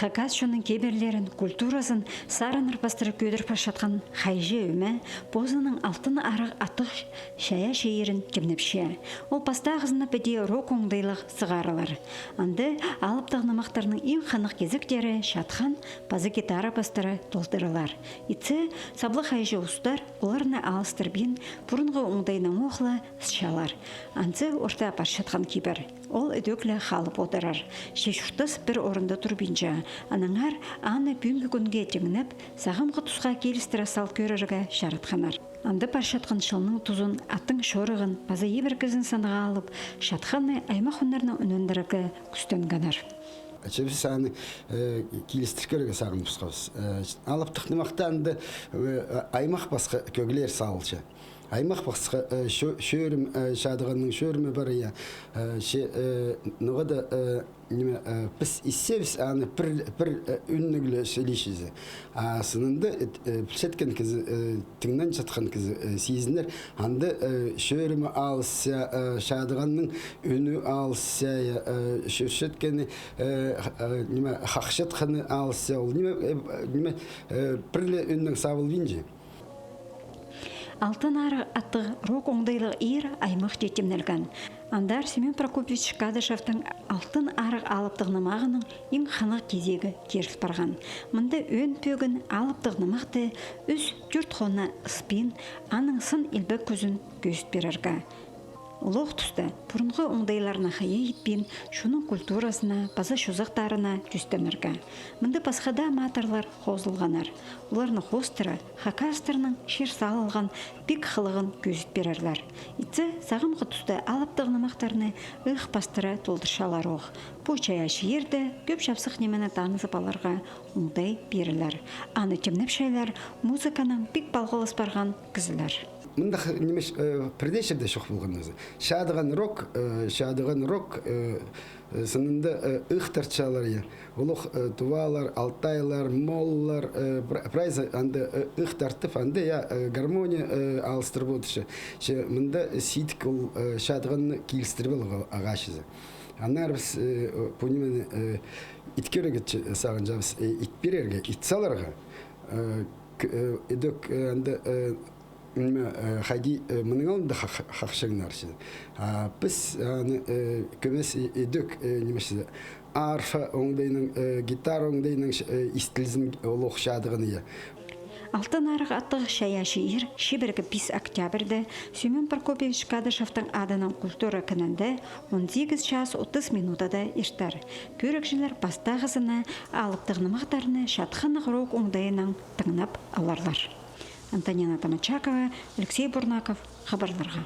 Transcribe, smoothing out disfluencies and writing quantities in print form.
Хакас шоның кеберлерін, культурасын сарыныр бастыры көдір пашатқан хайжы өме, бозының алтын арық атық шая шейірін кемнепше. Ол паста ағызына пәде рок оңдайлық сығарылар. Анды алып тағнымақтарының ең қанық кезіктері шатқан пазы гитара бастыры толтырылар. Итсе, саблы хайжы ұстар, оларына алыстырбен бұрынғы оңдайның оғылы сшалар. Анды орта паршатқан кибер. Ол өдөклі қалып отырар. Шешуқтыз бір орында тұрбинжа. Анаңар аны бүгінгі күнге теңініп, сағымғы тұсқа келістіра сал көрірігі жаратқанар. Анды паршатқан шылның тұзын, аттың шорығын, паза ебір кізін саныға алып, шатқаны аймақ өнерінің үнөндірігі күстенганар. Біз аны келістір көрігі сағын бұсқауыз. Алып тұқнымақтанды аймақ басқа көгілер салылшы. Аймақ басқа шөрім шадығының шөрімі бар я. Нұғыда біз иссебіз аны бір үннігілі сөйлейшізі. Сынында пілшеткен кізі, тіңнен жатқан кізі сезінер. Анды шөрімі алыся, шадығының үні алыся, шөршеткені қақшетқаны алыся. Бірлі үннің сабыл бейінже. Алтын ары атты рок оңдайлы ир аймақ жетемнелген. Андар Семен Прокопьевич Кадышевтың алтын арық алыптығнымағының ең қанық кезегі керіс барған. Мұнда өн пөгін алыптығнымақты үз жүрт қона ұспен, аның сын илбі көзін көзіт берерге. Улық тұста бұрынғы оңдайларына қайы етпен шуның культурасына, база шозақтарына жүстемірге. Мұнда басқада матарлар қозылғанар. Оларны қостыры, хакастырының шер салылған пек қылығын көзіт берерлер. Итсе, сағымғы тұста алыптығынымақтарыны ұқ бастыры толдыршалар оқ. Бұл чаяшы ерді көп шапсық немені танызып аларға оңдай берілер. Аны темнеп шайлар музыканың пек балғылыс барған кізілер. Мында немеш предешерде шоқ болған өзі. Шадыған рок сынында ұқтарчалар е. Олық тувалар, алтайлар, моллар, прайза анды ұқтартып, анды гармония алыстырып отыршы. Мында сейдік ол шадығанны келістіріп алға ағашызы. Анар біз понимені иткерігі сағын жабыз итберерге, итсаларға едік анды хади мыныңалым да хақшыңнаршы. Біз көмес едік немеші арфа оңдайның, гитара оңдайның истілізін олық шадығыны. Алтын арық аттығы шаяшы ир шебіргі 5 октябрьді Семен Прокопьевич Кадышевтың адының культура күнінде 18 час 30 минутада ештер. Көрікшілер бастағызына алыптығынымақтарыны шатқанық рок оңдайының тыңнап аларлар. Антонина Тамачакова, Алексей Бурнаков, хабарларға.